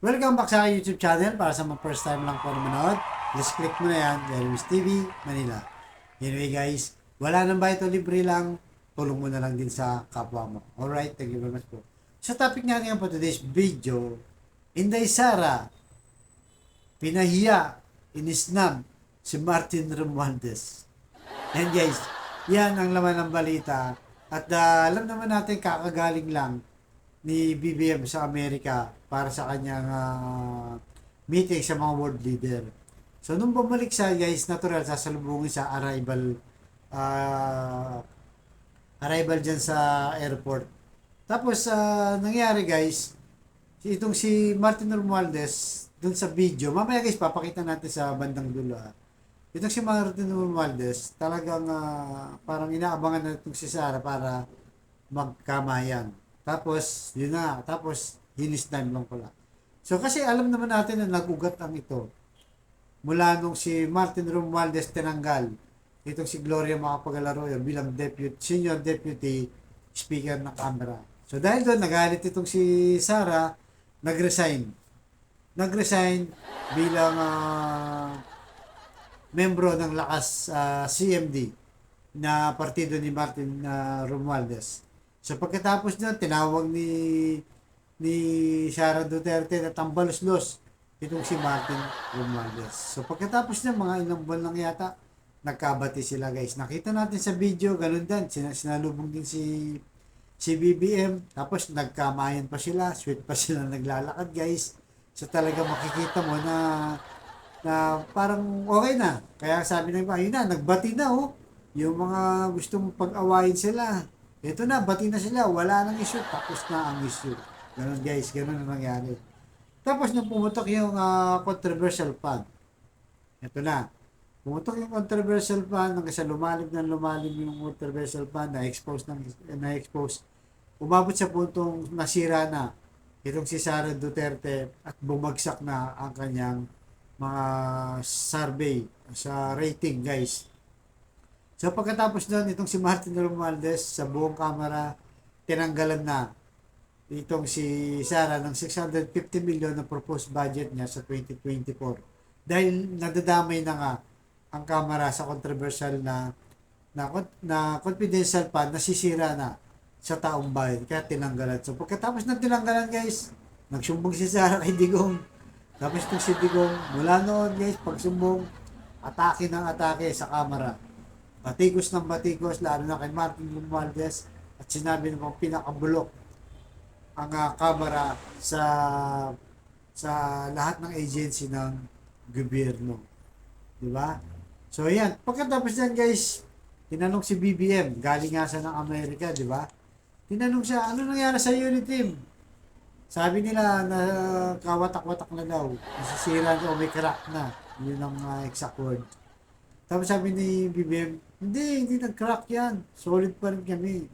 Welcome back sa aking YouTube channel. Para sa mga first time lang po na manood, just click mo na yan, Jeremy's TV, Manila. Anyway guys, wala nang bayad o libre lang, tulong mo na lang din sa kapwa mo. Alright, thank you very much po. Sa topic natin po today's video, Inday Sara, pinahiya, inisnab si Martin Romualdez. And guys, yan ang laman ng balita. At alam naman natin kakagaling lang ni BBM sa Amerika para sa kanyang meeting sa mga world leader. So nung bumalik siya guys, natural sasalubungin sa arrival dyan sa airport. Tapos nangyari guys, itong si Martin Romualdez dun sa video, mamaya guys papakita natin sa bandang dulo. Itong si Martin Romualdez talagang parang inaabangan na itong si Sara para magkamayan. Tapos, yun na. Tapos, hinisdan lang pala. So, kasi alam naman natin na nagugat ang ito. Mula nung si Martin Romualdez tinanggal, itong si Gloria Macapagal-Arroyo bilang senior deputy speaker ng Kamara. So, dahil doon, nagalit itong si Sara, nag-resign. Nag-resign bilang membro ng Lakas CMD na partido ni Martin Romualdez. So pagkatapos niya, tinawag ni Sara Duterte na tambalos-los itong si Martin Romualdez. So pagkatapos niya, mga ilang buwan lang yata, nagkabati sila guys. Nakita natin sa video, ganun din. Sinalubong din si BBM. Tapos nagkamayan pa sila, sweet pa sila naglalakad guys. So talaga makikita mo na parang okay na. Kaya sabi ng iba, ayun na, nagbati na oh. Yung mga gustong pag-awayin sila. Ito na, bati na sila, wala nang issue, tapos na ang issue. Ganun guys, ganun ang nangyari. Tapos nung pumutok yung controversial fund, ito na, pumutok yung controversial fund, hanggang sa lumalim yung controversial fund, na-expose. Umabot sa puntong nasira na itong si Sara Duterte at bumagsak na ang kanyang mga survey sa rating guys. So pagkatapos doon, itong si Martin Romualdez sa buong Kamara, tinanggalan na itong si Sara ng 650 million na proposed budget niya sa 2024. Dahil nadadamay na nga ang Kamara sa controversial na confidential fund, nasisira na sa taong bayan. Kaya tinanggalan. So pagkatapos ng tinanggalan guys, nagsumbong si Sara kay Digong. Tapos itong si Digong, mula noon guys, pagsumbong, atake ng atake sa Kamara. Batikos ng batikos, lalo na kay Martin Romualdez, at sinabi namang pinakabulok ang Kamara sa lahat ng agency ng gobyerno. Di ba? So yan, pagkatapos yan guys, tinanong si BBM, galing nga siya ng Amerika, di ba? Tinanong siya, ano nangyari sa unit team? Sabi nila na kawatak-watak na daw, nasisira o may crack na. Yun ang exact word. Tapos sabi ni BBM, hindi nag-crack yan. Solid pa rin kami.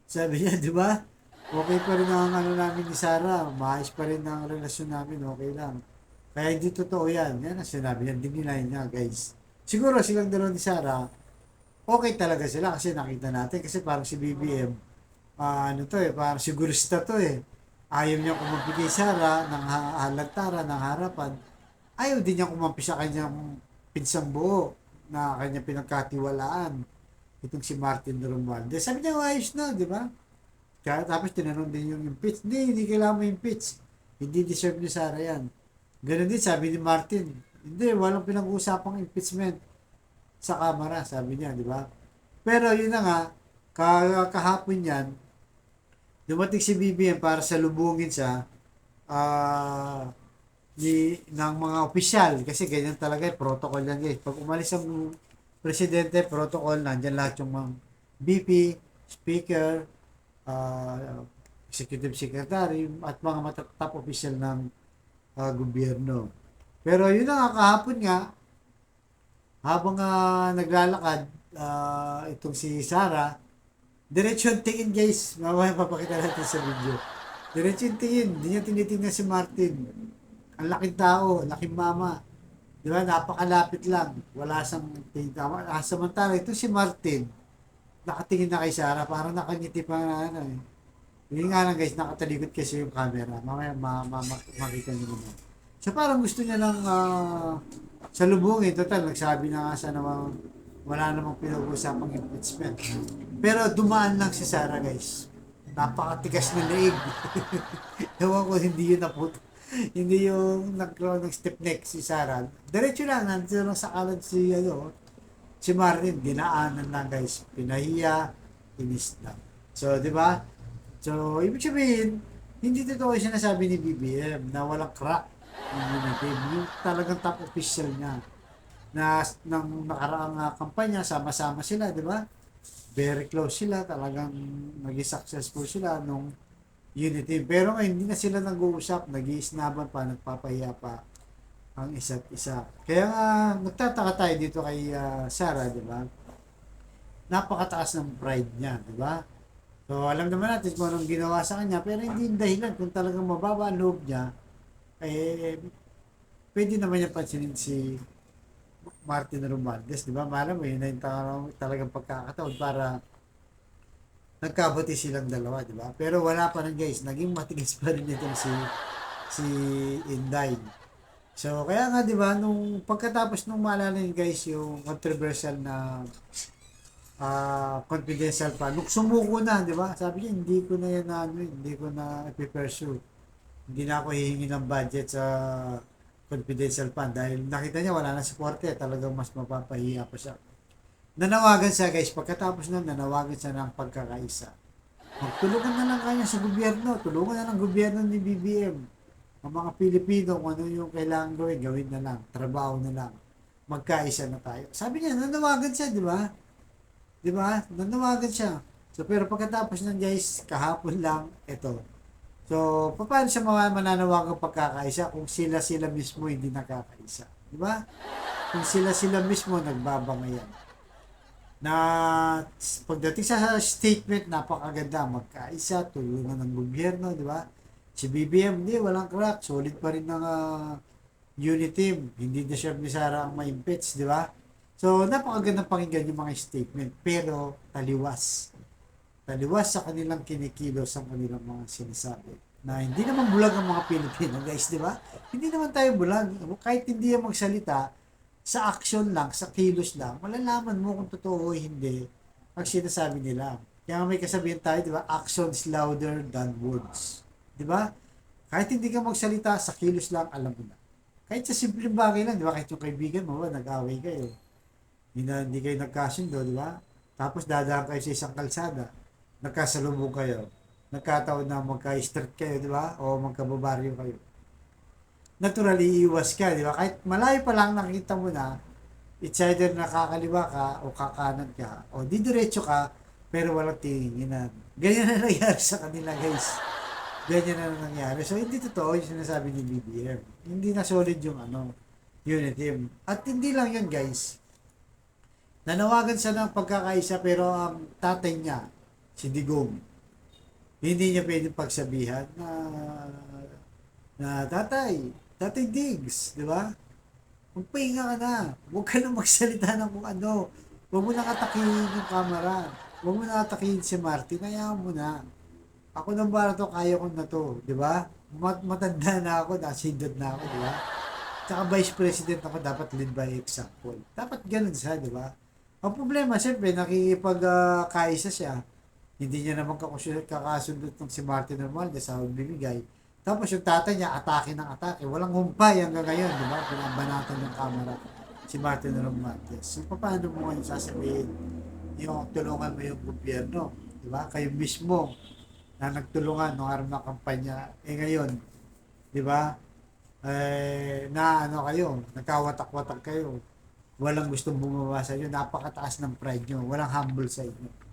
Sabi niya, di ba? Okay pa rin ang namin ni Sara. Maayos pa rin ang relasyon namin. Okay lang. Kaya hindi totoo yan. Yan ang sinabi niya. Dinilay niya, guys. Siguro silang dalawa ni Sara, okay talaga sila kasi nakita natin. Kasi parang si BBM, parang sigurista to eh. Ayaw niya kumampi kay Sara ng halagtara, ng harapan. Ayaw din niya kumampi sa kanyang pinsang buo na kanya pinagkatiwalaan itong si Martin Romualdez. Sabi niya, ayos na, di ba? Kaya tapos tinanong din yung impeach. Hindi kailangan mo impeach. Hindi deserve ni Sara yan. Ganun din, sabi ni Martin, hindi, walang pinag-uusapang impeachment sa Kamara, sabi niya, di ba? Pero yun na nga, kahapon yan, dumating si BBM para salubungin siya ng mga opisyal kasi ganyan talaga protocol yan guys. Pag umalis ang presidente, protocol, nandyan lahat yung mga VP, speaker, executive secretary at mga top opisyal ng gobyerno. Pero yun na nga, kahapon nga, habang naglalakad itong si Sara, diretso yung tingin guys, mamaya papakita natin sa video. Diretso yung tingin, hindi niya tinitingnan si Martin. Ang laking tao, laking mama. Di ba? Napakalapit lang. Wala siyang tingin. Samantala, ito si Martin. Nakatingin na kay Sara. Parang nakangiti pa na Yun nga lang guys, nakatalikod kasi yung camera. Mamaya makita nyo naman. So parang gusto niya lang salubungin. Total, nagsabi na nga siya naman wala namang pinag-usapang impeachment. Pero dumaan lang si Sara guys. Napakatigas ng leeg. Ewan ko, hindi yun naputo. Hindi yung nagkaroon ng step neck si Sara. Diretso lang, nandito lang sa kalan si Martin. Dinaanan lang guys. Pinahiya, inis lang. So, di ba? So, ibig sabihin, hindi totoo yung sinasabi ni BBM na walang crack yung Unity. Yung talagang top official niya na nang nakaraang kampanya, sama-sama sila, di ba? Very close sila, talagang naging successful sila nung Unity. Pero ngayon, hindi na sila nag-uusap, nag-iisnaban pa, nagpapahiya pa ang isa't isa. Kaya nga, nagtataka tayo dito kay Sara, di ba? Napakataas ng pride niya, di ba? So, alam naman natin kung anong ginawa sa kanya, pero hindi yung dahilan kung talagang mababa ang loob niya, eh, pwede naman niya pansinin si Martin Romualdez, di ba? Malam mo, yun na yung talagang pagkakataon para nagkabuti silang dalawa, di ba? Pero wala pa rin guys, naging matigas pa rin itong si Inday. So, kaya nga, di ba, nung pagkatapos nung maalala niyo guys, yung controversial na confidential pa, nung sumuko na, di ba? Sabi niya, hindi ko na yan, hindi ko na i-pursue. Hindi na ako hihingi ng budget sa confidential fund dahil nakita niya wala na supporte, talagang mas mapapahiya pa siya. Nanawagan siya guys, pagkatapos nun, nanawagan siya ng pagkakaisa. Magtulungan na lang kanya sa gobyerno, tulungan na ng gobyerno ni BBM. Ang mga Pilipino, kung ano yung kailangan gawin, gawin na lang, trabaho na lang, magkaisa na tayo. Sabi niya, nanawagan siya, di ba? Di ba? Nanawagan siya. So, pero pagkatapos nun guys, kahapon lang, ito. So, paano siya mananawagang pagkakaisa kung sila mismo hindi nakakaisa? Di ba? Kung sila mismo nagbabangayan. Na pagdating sa statement, napakaganda, magkaisa, tulungan ng gobyerno, di ba? Si BBM, hindi, walang crack, solid pa rin ng unit team. Hindi na siya ni Sara ang ma-impeach, di ba? So, napakagandang pakinggan yung mga statement, pero taliwas. Taliwas sa kanilang kinikilos ang kanilang mga sinasabi. Na hindi naman bulag ang mga Pilipino, guys, di ba? Hindi naman tayo bulag. Kahit hindi yan magsalita, sa action lang, sa kilos lang, malalaman mo kung totoo o hindi ang sinasabi nila. Kaya may kasabihan tayo, di ba? Action is louder than words. Di ba? Kahit hindi ka magsalita, sa kilos lang, alam mo na. Kahit sa simpleng bagay lang, di ba? Kahit yung kaibigan mo, nag-away kayo. Hindi kayo nagkasundo, di ba? Tapos dadaan kayo sa isang kalsada. Nagkasalubong kayo. Nagkataon na magka-street kayo, di ba? O magkababaryo kayo. Naturally, iiwas ka, di ba? Kahit malayo pa lang nakita mo na, it's either nakakaliwa ka o kakanan ka o didiretso ka, pero walang tinginan. Ganyan na nangyari sa kanila, guys. Ganyan na nangyari. So, hindi totoo yung sinasabi ni BBM. Hindi na solid yung unit team. At hindi lang yun, guys. Nanawagan siya ng pagkakaisa pero ang tatay niya, si Digong, hindi niya pwedeng pagsabihan na Tatay Diggs, di ba? Magpahinga ka na. Huwag ka na magsalita ng kung ano. Huwag mo na katakihin yung camera. Huwag mo na katakihin si Martin. Hayaan mo na. Ako nang para to, kaya ko na to. Di ba? Matanda na ako, nasidad na ako, di ba? Tsaka vice president ako, dapat lead by example. Dapat ganun siya, di ba? Ang problema, siyempre, nakikipagkaisa siya. Hindi niya naman kakasundot ng si Martin Romualdez sa bibigay. Tapos yung tatay niya, atake ng atake. Walang humpay hanggang ngayon, di ba? Pinabanatan ng camera si Martin Romualdez. So, paano mo ngayon sasabihin yung tulungan mo yung gobyerno? Di ba? Kayo mismo na nagtulungan nung araw ng kampanya. Ngayon, di ba? Kayo, nagkawatak-watak kayo. Walang gustong bumaba sa inyo. Napakataas ng pride nyo. Walang humble sa inyo.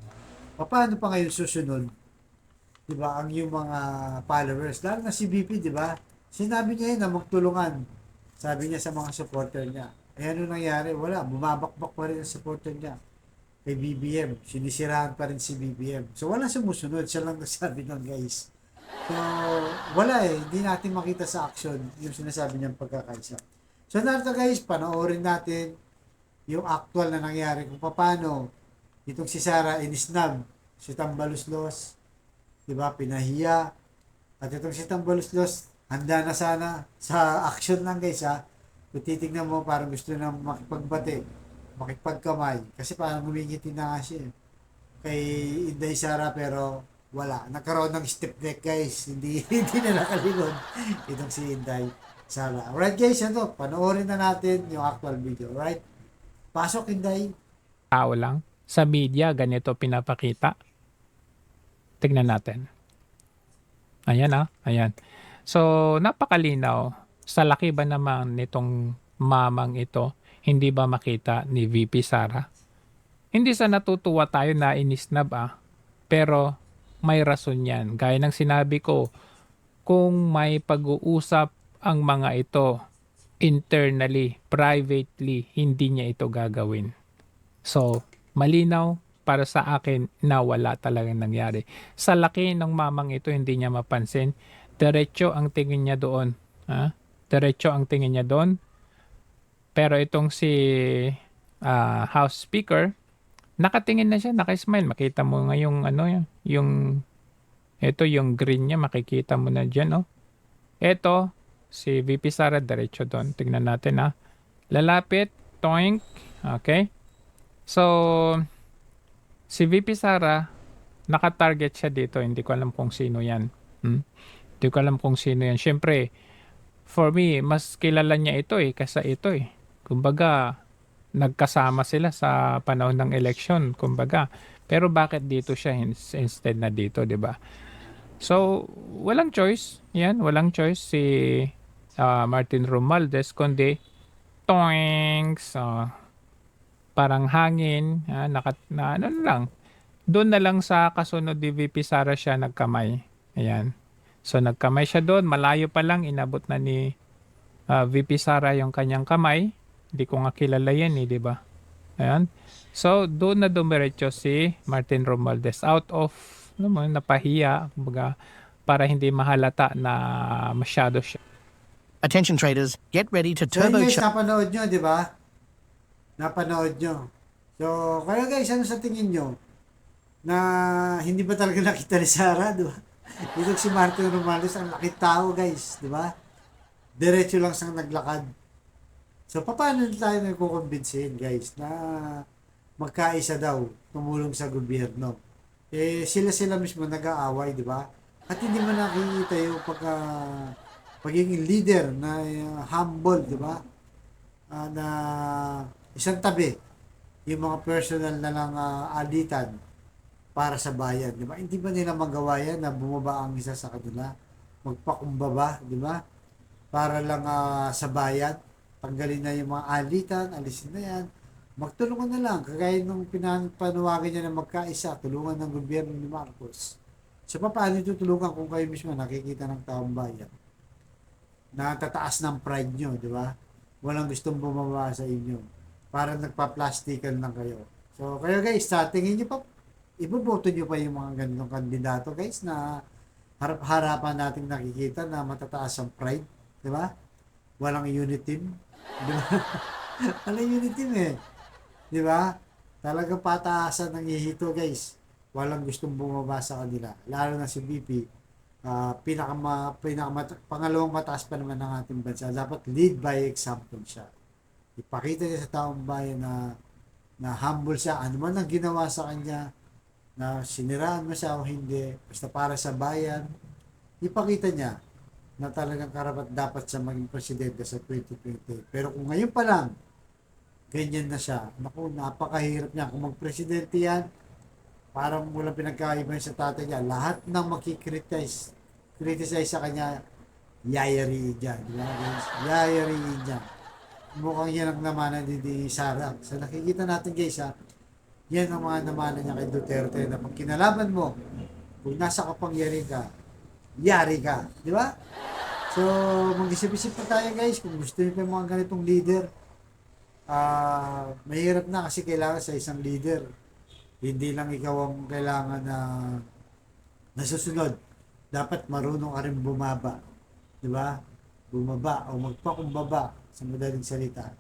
Paano pa ngayon susunod? Di ba, ang yung mga followers, lalo na si BP, di ba? Sinabi niya yun na magtulungan. Sabi niya sa mga supporter niya. Ano nangyari? Wala, bumabakbak pa rin ang supporter niya kay BBM. Sinisirahan pa rin si BBM. So, wala sumusunod. Siya lang nasabi nun, guys. So, wala hindi natin makita sa action yung sinasabi niyang pagkakaisa. So, narito guys, panoorin natin yung actual na nangyari kung paano itong si Sara inisnab si Tambaluslos di ba? Pinahiya. At itong si Tambaluslos, handa na sana sa action lang guys ha. Kung titignan mo, parang gusto na makipagbate, makipagkamay. Kasi parang ngumingiti na nga siya kay Inday Sara pero wala. Nagkaroon ng stiff neck guys. Hindi, hindi na nakalingon itong si Inday Sara. Alright guys, ano, panoorin na natin yung actual video. Alright? Pasok Inday. Tao lang. Sa media, ganito pinapakita. Tignan natin. Ayan ayan. So, napakalinaw. Sa laki ba naman nitong mamang ito, hindi ba makita ni VP Sara? Hindi sa natutuwa tayo na inisnab pero may rason yan. Gaya ng sinabi ko, kung may pag-uusap ang mga ito internally, privately, hindi niya ito gagawin. So, malinaw para sa akin na wala talagang nangyari. Sa laki ng mamang ito, hindi niya mapansin. Diretso ang tingin niya doon. Diretso ang tingin niya doon. Pero itong si House Speaker, nakatingin na siya, naka-smile. Makita mo nga yung ano, yung ito yung green niya, makikita mo na diyan, oh. Ito si VP Sara diretso doon. Tingnan natin Lalapit, toink. Okay? So si VP Sara, naka-target siya dito. Hindi ko alam kung sino 'yan. Hindi ko alam kung sino 'yan. Syempre, for me, mas kilala niya ito kaysa ito Kumbaga, nagkasama sila sa panahon ng election, kumbaga. Pero bakit dito siya instead na dito, 'di ba? So, walang choice. Yan, walang choice si Martin Romualdez kundi toings, parang hangin, na ano lang. Doon na lang sa kasunod ni VP Sara siya nagkamay. Ayan. So, nagkamay siya doon. Malayo pa lang, inabot na ni VP Sara yung kanyang kamay. Hindi ko nga kilala yan di ba? Ayan. So, doon na dumiretso si Martin Romualdez out of napahiya, kumbaga, para hindi mahalata na masyado siya. Attention traders, get ready to So yun guys, turbocharge. napanood nyo, di ba? Napanood nyo. So, kaya guys, ano sa tingin nyo? Na hindi ba talaga nakita ni Sarah, di ba? Dito si Martin Romualdez, ang laki tao guys, di ba? Diretso lang siyang naglakad. So, paano tayo nagkukumbinsin guys na magkaisa daw tumulong sa gobyerno? Sila mismo nag-aaway, di ba? At hindi mo nakikita yung pagiging leader na humble, di ba? Na isang tabi yung mga personal na lang alitan para sa bayan, di ba? Hindi ba nila magawa yan na bumaba ang isa sa kanila? Magpakumbaba, di ba? Para lang sa bayan, tanggalin na yung mga alitan, alisin na yan. Magtulungan na lang, kagaya nung panawagan niya na magkaisa, tulungan ng gobyerno ni Marcos. So, paano tutulungan kung kayo mismo nakikita ng taong bayan? Na tataas ng pride nyo, di ba? Walang gustong bumaba sa inyo. Parang nagpa-plastikan lang kayo. So, kayo guys, sa tingin nyo pa, iboboto nyo pa yung mga ganitong kandidato guys na harap-harapan nating nakikita na matataas ang pride, di ba? Walang unit team, di ba? Walang unit team di ba? Talagang pataasan ng ihito guys. Walang gustong bumaba sa kanila. Lalo na si VP, pangalawang mataas pa naman ng ating bansa. Dapat lead by example siya. Ipakita niya sa taong bayan na humble siya. Ano man ang ginawa sa kanya, na siniraan mo siya o hindi, basta para sa bayan, ipakita niya na talagang karapat dapat siya maging presidente sa 2020. Pero kung ngayon pa lang, ganyan na siya. Naku, napakahirap niya. Kung magpresidente yan, parang walang pinagkaiba sa tatay niya. Lahat ng criticize sa kanya, yayariin niya. Di ba guys? Yayariin niya. Mukhang yan ang namanan ni Sara. So nakikita natin guys yan ang mga namanan niya kay Duterte na pag kinalaban mo, kung nasa kapangyarihan ka, yari ka. Di ba? So, mag-isip-isip pa tayo guys kung gusto niyo pa yung mga ganitong leader. Mahirap na kasi kailangan sa isang leader. Hindi lang ikaw ang kailangan na nasusunod. Dapat marunong ka rin bumaba. Di ba? Bumaba o magpakumbaba sa madaling salita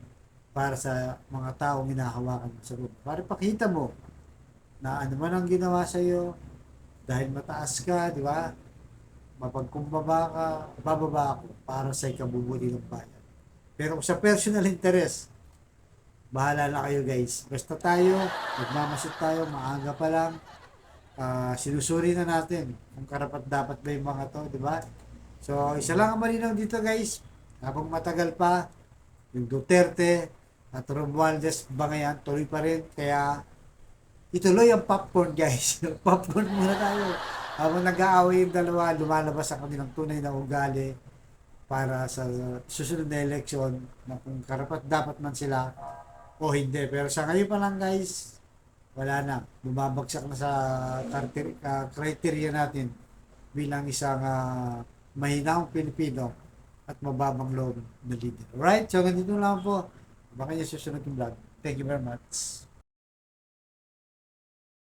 para sa mga taong hinahawakan mo sa grupo. Para pakita mo na ano man ang ginawa sa iyo, dahil mataas ka, di ba? Mapagkumbaba ka, bababa ako para sa ikabubuti ng bayan. Pero kung sa personal interest, bahala na kayo guys. Basta tayo, nagmamasid tayo, maaga pa lang, sinusuri na natin kung karapat dapat ba yung mga to, di ba? So, isa lang ang malinaw dito guys, habang matagal pa, yung Duterte at Romualdez Bangayan, tuloy pa rin, kaya ituloy ang popcorn guys. Popcorn muna tayo. Habang nag-aaway yung dalawa, lumalabas ang kanilang tunay na ugali para sa susunod na eleksyon na kung karapat dapat man sila o hindi. Pero sa ngayon pa lang guys, wala na. Bumabagsak na sa criteria natin bilang isang mahinaong Pilipino at mababang loob na leader. Alright? So, ganito lang po. Baka niya susunod yung vlog. Thank you very much.